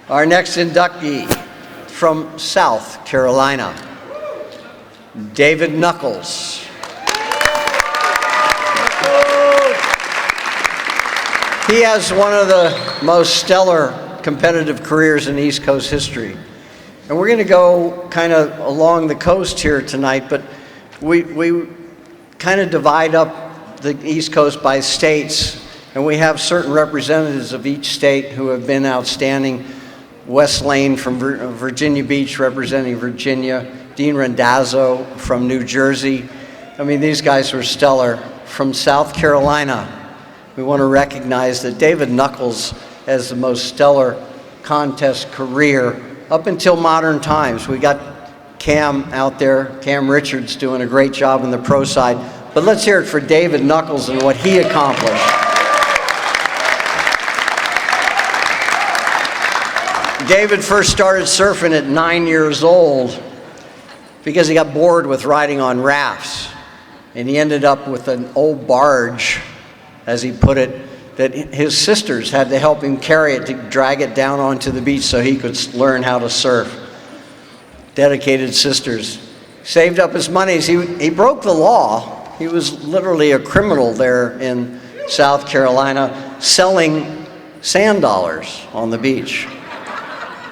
Our next inductee from South Carolina, David Knuckles. He has one of the most stellar competitive careers in East Coast history. And we're going to go kind of along the coast here tonight, but we kind of divide up the East Coast by states, and we have certain representatives of each state who have been outstanding. Wes Lane from Virginia Beach representing Virginia, Dean Randazzo from New Jersey. I mean, these guys were stellar. From South Carolina, we want to recognize that David Knuckles has the most stellar contest career up until modern times. We got Cam out there, Cam Richards doing a great job on the pro side. But let's hear it for David Knuckles and what he accomplished. David first started surfing at 9 years old because he got bored with riding on rafts. And he ended up with an old barge, as he put it, that his sisters had to help him carry it to drag it down onto the beach so he could learn how to surf. Dedicated sisters. Saved up his money. He broke the law. He was literally a criminal there in South Carolina, selling sand dollars on the beach.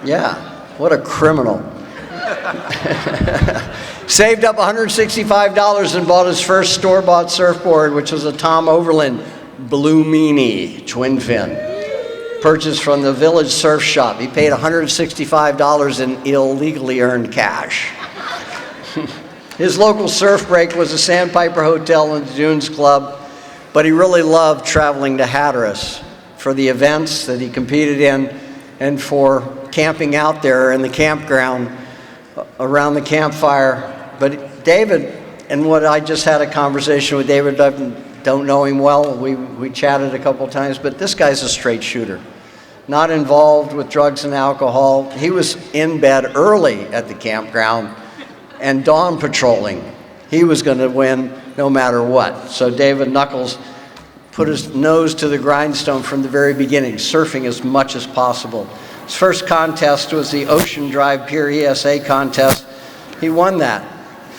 Yeah, what a criminal. Saved up $165 and bought his first store-bought surfboard, which was a Tom Overland Blue Meanie twin fin, purchased from the Village Surf Shop. He paid $165 in illegally earned cash. His local surf break was the Sandpiper Hotel and Dunes Club, but he really loved traveling to Hatteras for the events that he competed in and for camping out there in the campground around the campfire. But David, and what I just had a conversation with David, I don't know him well, we chatted a couple times, but this guy's a straight shooter. Not involved with drugs and alcohol. He was in bed early at the campground and dawn patrolling. He was going to win no matter what. So David Knuckles put his nose to the grindstone from the very beginning, surfing as much as possible. His first contest was the Ocean Drive Pier ESA contest. He won that.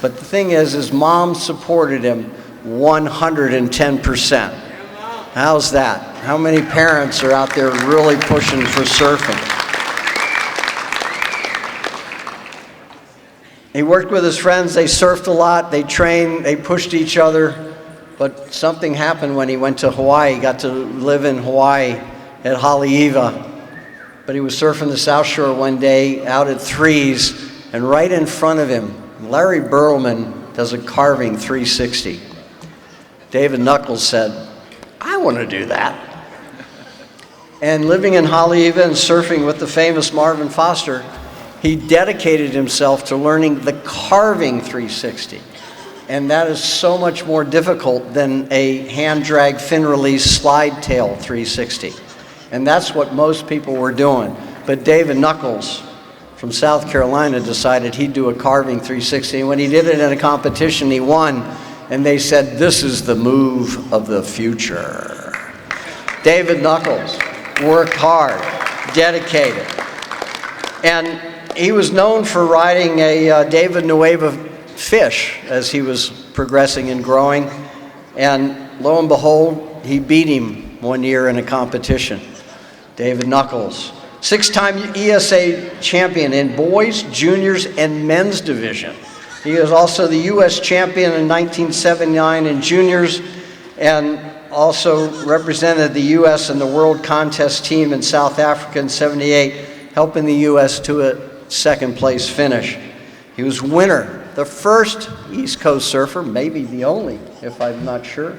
But the thing is, his mom supported him 110%. How's that? How many parents are out there really pushing for surfing? He worked with his friends. They surfed a lot. They trained. They pushed each other. But something happened when he went to Hawaii. He got to live in Hawaii at Haleiwa. But he was surfing the South Shore one day out at Threes, and right in front of him, Larry Burlman does a carving 360. David Knuckles said, I want to do that. And living in Haleiwa and surfing with the famous Marvin Foster, he dedicated himself to learning the carving 360. And that is so much more difficult than a hand-drag fin-release slide tail 360. And that's what most people were doing. But David Knuckles from South Carolina decided he'd do a carving 360. And when he did it in a competition, he won. And they said, this is the move of the future. David Knuckles worked hard, dedicated. And he was known for riding a David Nuuhiwa fish as he was progressing and growing. And lo and behold, he beat him one year in a competition. David Knuckles, 6-time ESA champion in boys, juniors, and men's division. He was also the U.S. champion in 1979 in juniors, and also represented the U.S. and the world contest team in South Africa in '78, helping the U.S. to a second place finish. He was winner, the first East Coast surfer, maybe the only, if I'm not sure,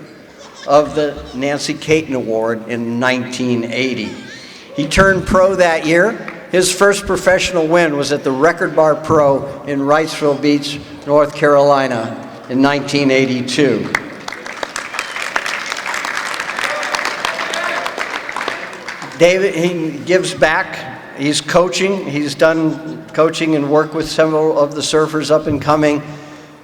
of the Nancy Caton Award in 1980. He turned pro that year. His first professional win was at the Record Bar Pro in Wrightsville Beach, North Carolina in 1982. David, he gives back. He's coaching. He's done coaching and work with several of the surfers up and coming.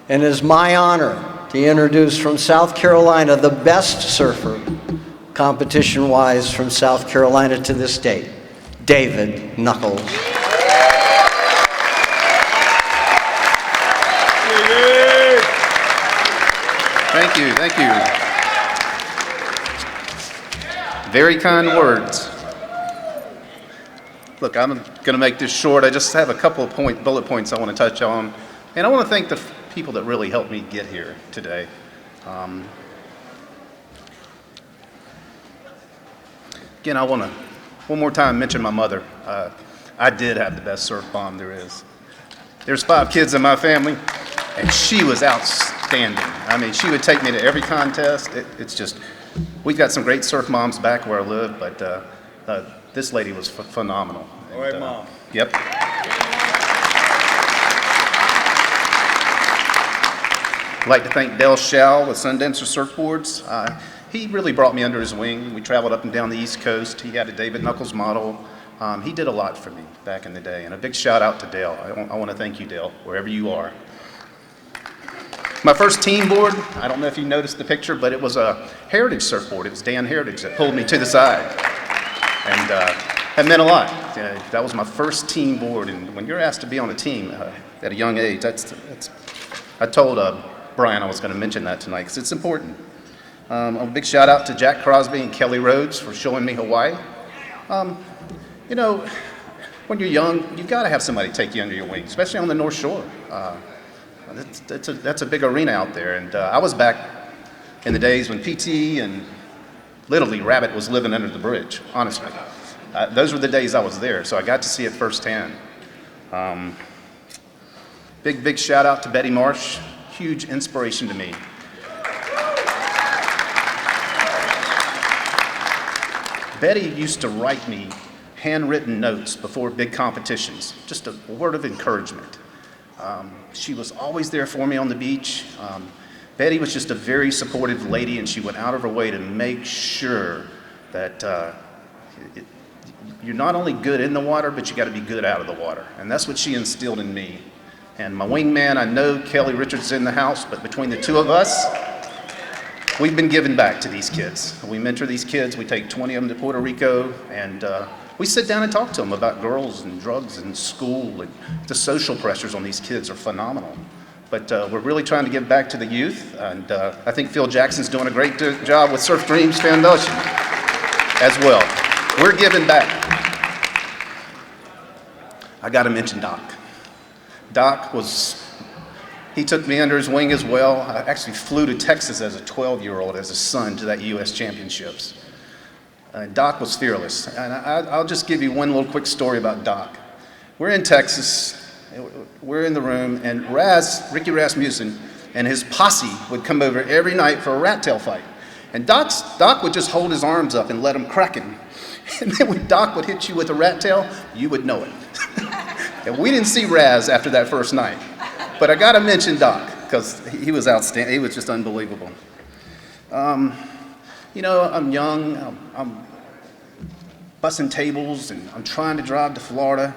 And it is my honor to introduce from South Carolina the best surfer, competition-wise, from South Carolina to this date, David Knuckles. Thank you, thank you. Very kind words. Look, I'm going to make this short. I just have a couple of bullet points I want to touch on. And I want to thank the people that really helped me get here today. Again, I want to, one more time, mention my mother. I did have the best surf mom there is. There's 5 kids in my family, and she was outstanding. I mean, she would take me to every contest. It's just, we've got some great surf moms back where I live, but this lady was phenomenal. All right, Mom. Yep. I'd like to thank Dale Schau with Sundancer Surfboards. He really brought me under his wing. We traveled up and down the East Coast. He had a David Knuckles model. He did a lot for me back in the day. And a big shout out to Dale. I want to thank you, Dale, wherever you are. My first team board, I don't know if you noticed the picture, but it was a Heritage surfboard. It was Dan Heritage that pulled me to the side. And it meant a lot. That was my first team board. And when you're asked to be on a team at a young age, I told Brian I was going to mention that tonight because it's important. A big shout out to Jack Crosby and Kelly Rhodes for showing me Hawaii. You know, when you're young, you've got to have somebody take you under your wing, especially on the North Shore. That's a big arena out there. And I was back in the days when PT and literally Rabbit was living under the bridge, honestly. Those were the days I was there, so I got to see it firsthand. Big shout out to Betty Marsh, huge inspiration to me. Betty used to write me handwritten notes before big competitions, just a word of encouragement. She was always there for me on the beach. Betty was just a very supportive lady, and she went out of her way to make sure that you're not only good in the water, but you got to be good out of the water. And that's what she instilled in me. And my wingman, I know Kelly Richards is in the house, but between the two of us, we've been giving back to these kids. We mentor these kids. We take 20 of them to Puerto Rico, and we sit down and talk to them about girls and drugs and school. And the social pressures on these kids are phenomenal. But we're really trying to give back to the youth, and I think Phil Jackson's doing a great job with Surf Dreams Foundation as well. We're giving back. I got to mention Doc. Doc he took me under his wing as well. I actually flew to Texas as a 12-year-old as a son to that U.S. Championships. Doc was fearless. And I'll just give you one little quick story about Doc. We're in Texas, we're in the room, and Ricky Rasmussen and his posse would come over every night for a rat tail fight. And Doc would just hold his arms up and let them crack him. And then when Doc would hit you with a rat tail, you would know it. And we didn't see Raz after that first night. But I got to mention Doc, because he was outstanding. He was just unbelievable. You know, I'm young. I'm bussing tables, and I'm trying to drive to Florida.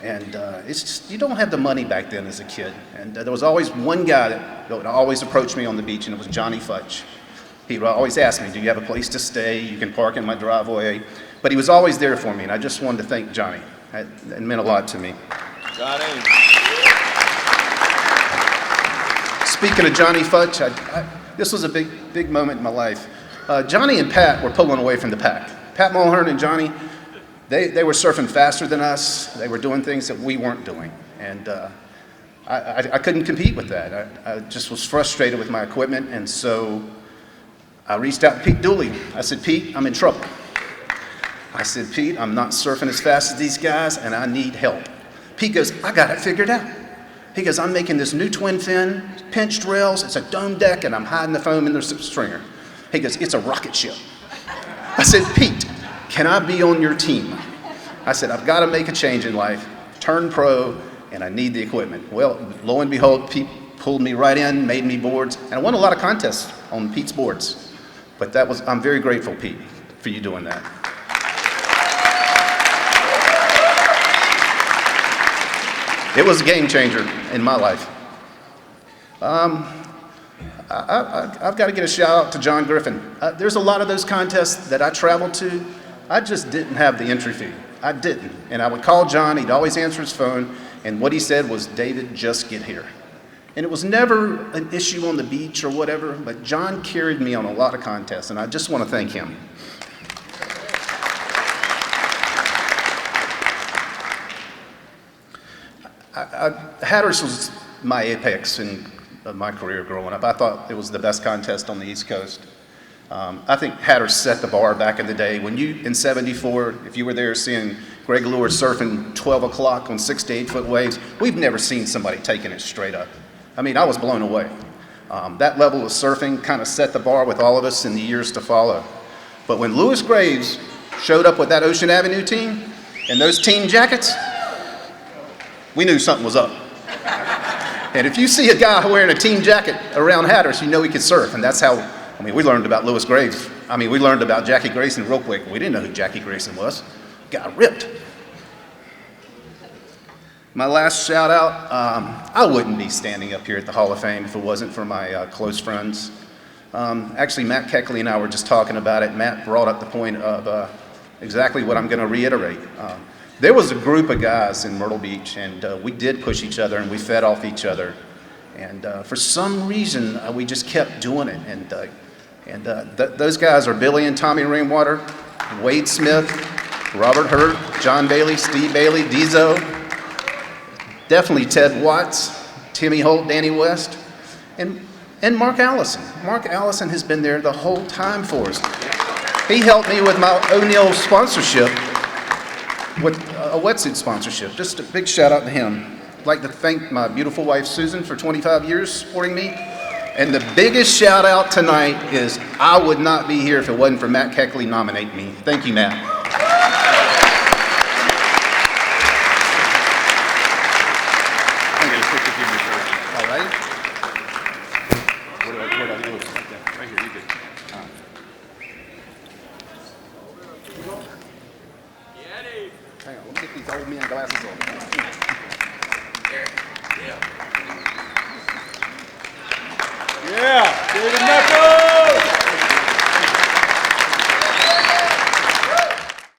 And it's just, you don't have the money back then as a kid. And there was always one guy that would always approach me on the beach, and it was Johnny Futch. He would always ask me, do you have a place to stay? You can park in my driveway. But he was always there for me, and I just wanted to thank Johnny. It meant a lot to me. Johnny. Speaking of Johnny Futch, this was a big moment in my life. Johnny and Pat were pulling away from the pack. Pat Mulhern and Johnny, they were surfing faster than us. They were doing things that we weren't doing. And I couldn't compete with that. I just was frustrated with my equipment, and so I reached out to Pete Dooley. I said, Pete, I'm in trouble. I said, Pete, I'm not surfing as fast as these guys, and I need help. Pete goes, I got it figured out. He goes, I'm making this new twin fin, pinched rails, it's a dome deck, and I'm hiding the foam in the stringer. He goes, it's a rocket ship. I said, Pete, can I be on your team? I said, I've got to make a change in life, turn pro, and I need the equipment. Well, lo and behold, Pete pulled me right in, made me boards, and I won a lot of contests on Pete's boards. But I'm very grateful, Pete, for you doing that. It was a game changer in my life. I've got to get a shout out to John Griffin. There's a lot of those contests that I traveled to. I just didn't have the entry fee. I didn't. And I would call John, he'd always answer his phone, and what he said was, David, just get here. And it was never an issue on the beach or whatever, but John carried me on a lot of contests, and I just want to thank him. Hatteras was my apex in my career growing up. I thought it was the best contest on the East Coast. I think Hatteras set the bar back in the day. When you, in '74, if you were there seeing Greg Lewis surfing 12 o'clock on 6 to 8 foot waves, we've never seen somebody taking it straight up. I mean, I was blown away. That level of surfing kind of set the bar with all of us in the years to follow. But when Lewis Graves showed up with that Ocean Avenue team and those team jackets, we knew something was up. And if you see a guy wearing a team jacket around Hatteras, you know he can surf. And that's how, I mean, we learned about Lewis Graves. I mean, we learned about Jackie Grayson real quick. We didn't know who Jackie Grayson was. Got ripped. My last shout out, I wouldn't be standing up here at the Hall of Fame if it wasn't for my close friends. Actually, Matt Keckley and I were just talking about it. Matt brought up the point of exactly what I'm going to reiterate. There was a group of guys in Myrtle Beach, and we did push each other, and we fed off each other. And for some reason, we just kept doing it. And those guys are Billy and Tommy Rainwater, Wade Smith, Robert Hurt, John Bailey, Steve Bailey, Dezo, definitely Ted Watts, Timmy Holt, Danny West, and Mark Allison. Mark Allison has been there the whole time for us. He helped me with my O'Neill sponsorship, with a wetsuit sponsorship. Just a big shout out to him. I'd like to thank my beautiful wife, Susan, for 25 years supporting me. And the biggest shout out tonight is I would not be here if it wasn't for Matt Keckley nominating me. Thank you, Matt. I'm going to put the gimme first. All right? Where do I go? Right here, you good. Hang on, let me get these old man glasses on. Yeah, David Metcalf.